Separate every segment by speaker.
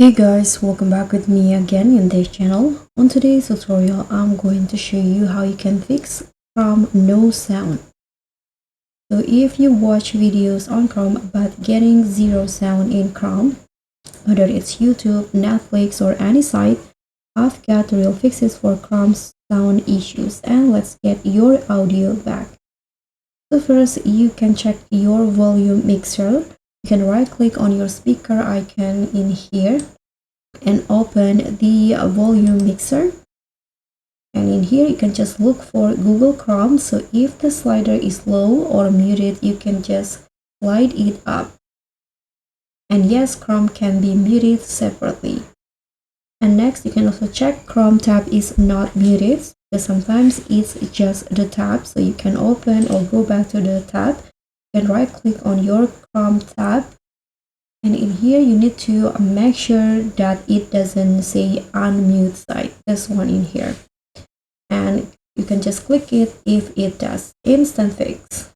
Speaker 1: Hey guys, welcome back with me again in this channel. On today's tutorial, I'm going to show you how you can fix Chrome no sound. So if you watch videos on Chrome but getting zero sound in Chrome, whether it's YouTube, Netflix or any site, I've got real fixes for Chrome's sound issues, and let's get your audio back. So first, you can check your volume mixer. You can right click on your speaker icon in here and open the volume mixer, and in here you can just look for Google Chrome. So if the slider is low or muted, you can just slide it up, and yes, Chrome can be muted separately. And next, you can also check Chrome tab is not muted, because sometimes it's just the tab. So you can open or go back to the tab and right click on your Chrome tab, and in here you need to make sure that it doesn't say unmute site, this one in here, and you can just click it if it does. Instant fix.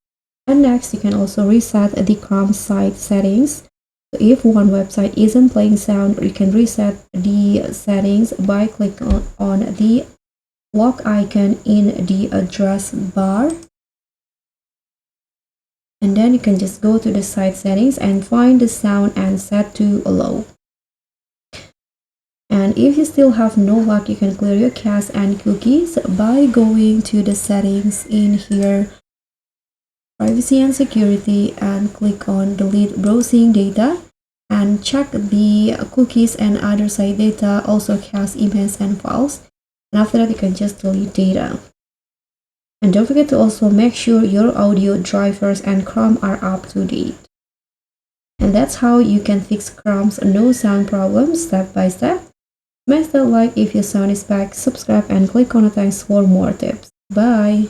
Speaker 1: And next, you can also reset the Chrome site settings. So if one website isn't playing sound, you can reset the settings by clicking on the lock icon in the address bar, and then you can just go to the site settings and find the sound and set to low. And if you still have no luck, you can clear your cache and cookies by going to the settings in here, privacy and security, and click on delete browsing data and check the cookies and other site data, also cache emails and files. And after that, you can just delete data. And don't forget to also make sure your audio drivers and Chrome are up to date. And that's how you can fix Chrome's no sound problem step by step. Smash that like if your sound is back, subscribe and click on the thanks for more tips. Bye!